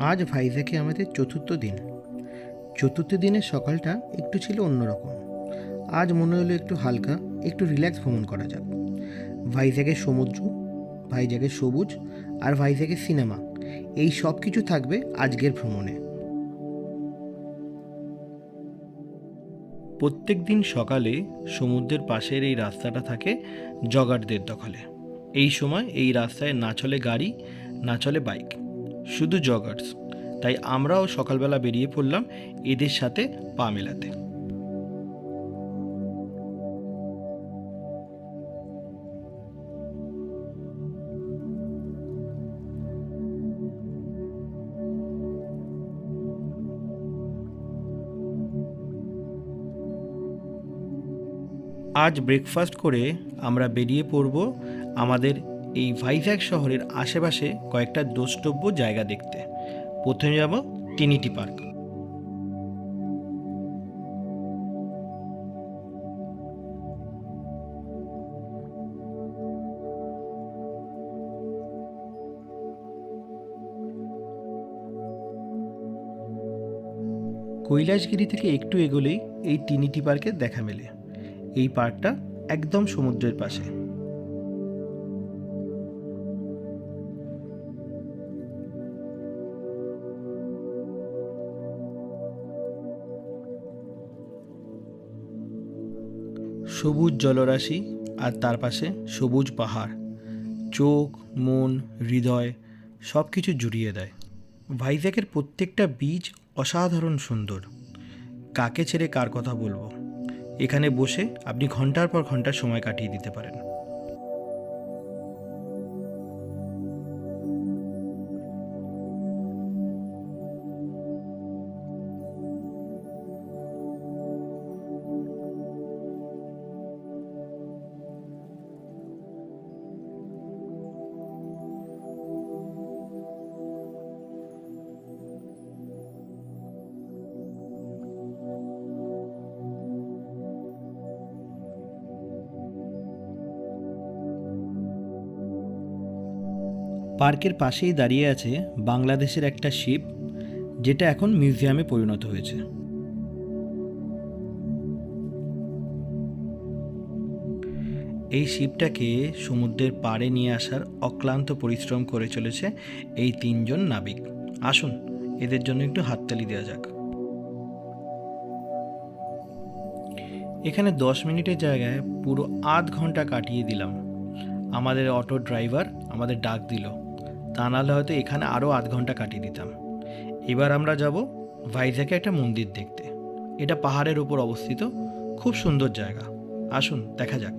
আজ ভাইজ্যাগে আমাদের চতুর্থ দিন। চতুর্থ দিনের সকালটা একটু ছিল অন্যরকম। আজ মনে হলো একটু হালকা, একটু রিল্যাক্স ভ্রমণ করা যাক। ভাইজ্যাগের সমুদ্র, ভাইজ্যাগের সবুজ আর ভাইজ্যাগের সিনেমা, এই সব কিছু থাকবে আজকের ভ্রমণে। প্রত্যেক দিন সকালে সমুদ্রের পাশের এই রাস্তাটা থাকে জগারদের দখলে। এই সময় এই রাস্তায় না চলে গাড়ি, না চলে বাইক, শুধু জগার্স। তাই আমরাও সকালবেলা বেরিয়ে পড়লাম এদের সাথে পা মেলাতে। আজ ব্রেকফাস্ট করে আমরা বেরিয়ে পড়ব আমাদের এই ভাইজ্যাগ শহরের আশেপাশে কয়েকটা দ্রষ্টব্য জায়গা দেখতে। প্রথমে যাব ট্রিনিটি পার্ক। কৈলাসগিরি থেকে একটু এগোলেই এই ট্রিনিটি পার্কের দেখা মেলে। এই পার্কটা একদম সমুদ্রের পাশে। সবুজ জলরাশি আর তার পাশে সবুজ পাহাড় চোখ, মন, হৃদয় সব কিছু জুড়িয়ে দেয়। ভাইজ্যাগের প্রত্যেকটা বীজ অসাধারণ সুন্দর। কাকে ছেড়ে কার কথা বলবো। এখানে বসে আপনি ঘন্টার পর ঘন্টা সময় কাটিয়ে দিতে পারেন। পার্কের পাশেই দাঁড়িয়ে আছে বাংলাদেশের একটা শিপ, যেটা এখন মিউজিয়ামে পরিণত হয়েছে। এই শিপটাকে সমুদ্রের পাড়ে নিয়ে আসার অক্লান্ত পরিশ্রম করে চলেছে এই তিনজন নাবিক। আসুন এদের জন্য একটু হাততালি দেওয়া যাক। এখানে 10 মিনিটের জায়গায় পুরো আধ ঘন্টা কাটিয়ে দিলাম। আমাদের অটো ড্রাইভার আমাদের ডাক দিল, তা নাহলে হয়তো এখানে আরও আধ ঘন্টা কাটিয়ে দিতাম। এবার আমরা যাব ভাইজ্যাগে একটা মন্দির দেখতে। এটা পাহাড়ের উপর অবস্থিত, খুব সুন্দর জায়গা। আসুন দেখা যাক।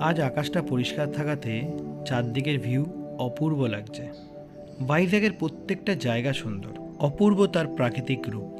আজ আকাশটা পরিষ্কার থাকাতে চারদিকের ভিউ অপূর্ব লাগছে। ভাইজ্যাগের প্রত্যেকটা জায়গা সুন্দর, অপূর্ব তার প্রাকৃতিক রূপ।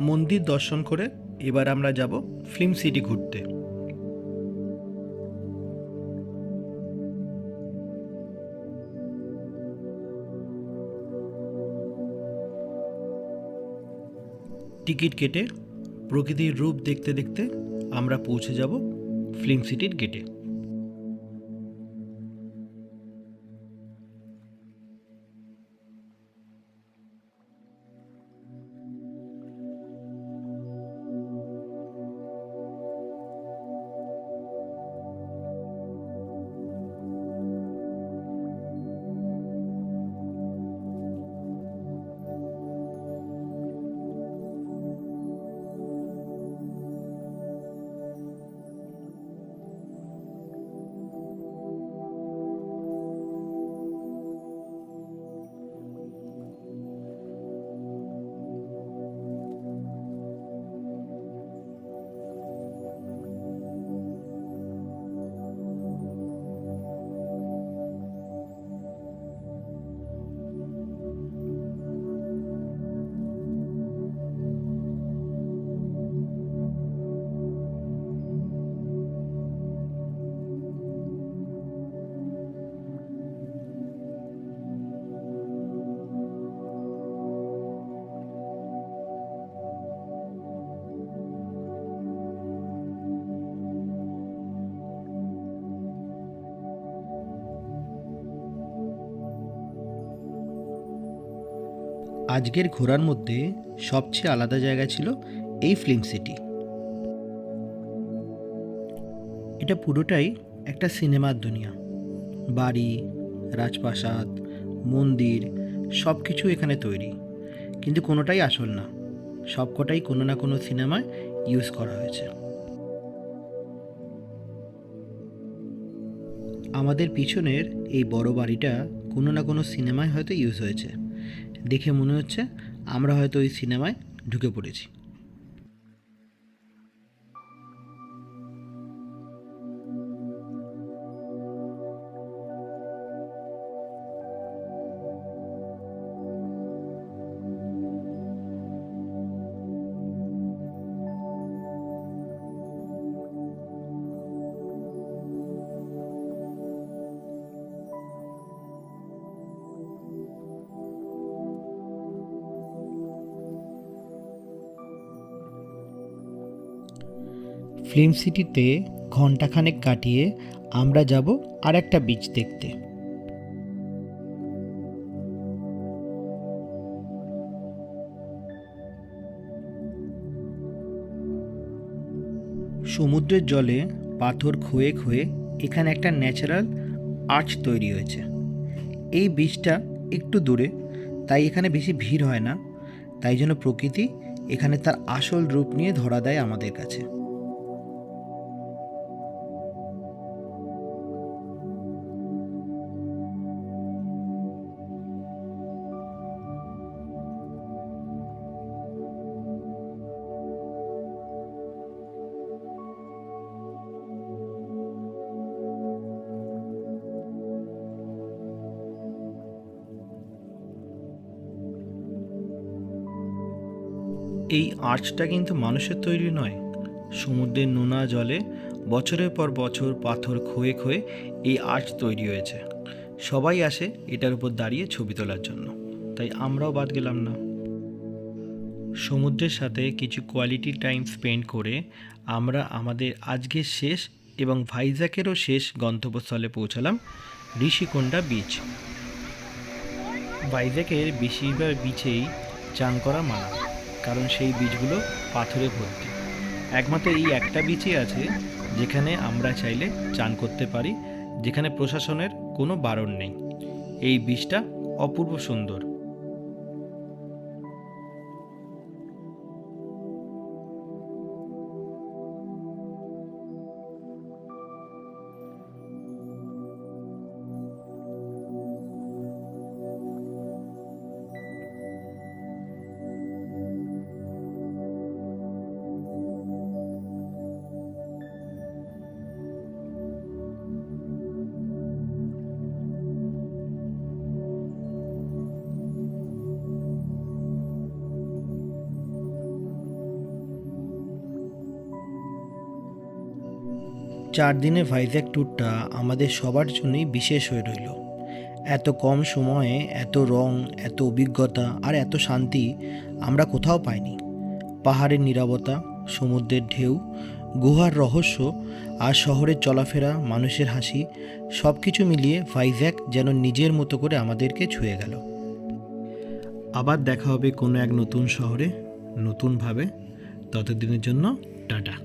মন্দির দর্শন করে এবার আমরা যাব ফিল্ম সিটি ঘুরতে। টিকিট কেটে প্রকৃতির রূপ দেখতে দেখতে আমরা পৌঁছে যাব ফিল্ম সিটির গেটে। আজকের ঘোরার মধ্যে সবচেয়ে আলাদা জায়গা ছিল এই ফিল্ম সিটি। এটা পুরোটাই একটা সিনেমার দুনিয়া। বাড়ি, রাজপ্রাসাদ, মন্দির সব কিছু এখানে তৈরি, কিন্তু কোনোটাই আসল না। সবকটাই কোনো না কোনো সিনেমায় ইউজ করা হয়েছে। আমাদের পিছনের এই বড় বাড়িটা কোনো না কোনো সিনেমায় হয়তো ইউজ হয়েছে। দেখে মনে হচ্ছে আমরা হয়তো ওই সিনেমায় ঢুকে পড়েছি। ফিল্ম সিটিতে ঘণ্টাখানেক কাটিয়ে আমরা যাব আর একটা বিচ দেখতে। সমুদ্রের জলে পাথর ক্ষয়ে ক্ষয়ে এখানে একটা ন্যাচারাল আর্চ তৈরি হয়েছে। এই বিচটা একটু দূরে, তাই এখানে বেশি ভিড় হয় না। তাই জন্য প্রকৃতি এখানে তার আসল রূপ নিয়ে ধরা দেয় আমাদের কাছে। এই আর্চটা কিন্তু মানুষের তৈরি নয়। সমুদ্রের নোনা জলে বছরের পর বছর পাথর ক্ষয়ে ক্ষয়ে এই আর্চ তৈরি হয়েছে। সবাই আসে এটার উপর দাঁড়িয়ে ছবি তোলার জন্য, তাই আমরাও বাদ গেলাম না। সমুদ্রের সাথে কিছু কোয়ালিটি টাইম স্পেন্ড করে আমরা আমাদের আজকের শেষ এবং ভাইজ্যাকেরও শেষ গন্তব্যস্থলে পৌঁছালাম, ঋষিকোন্ডা বিচ। ভাইজ্যাকের বেশিরভাগ বিচেই চান করা মানা, কারণ সেই বিচগুলো পাথরে ভর্তি। একমাত্র এই একটা বিচই আছে যেখানে আমরা চাইলে চান করতে পারি, যেখানে প্রশাসনের কোনো বারণ নেই। এই বিচটা অপূর্ব সুন্দর। 4 দিনের ভাইজ্যাক ট্যুরটা আমাদের সবার জন্যই বিশেষ হয়ে রইল। এত কম সময়ে এত রং, এত অভিজ্ঞতা আর এত শান্তি আমরা কোথাও পাইনি। পাহাড়ের নীরবতা, সমুদ্রের ঢেউ, গুহার রহস্য আর শহরের চলাফেরা, মানুষের হাসি, সব কিছু মিলিয়ে ভাইজ্যাক যেন নিজের মতো করে আমাদেরকে ছুঁয়ে গেল। আবার দেখা হবে কোনো এক নতুন শহরে, নতুনভাবে। ততদিনের জন্য টাটা।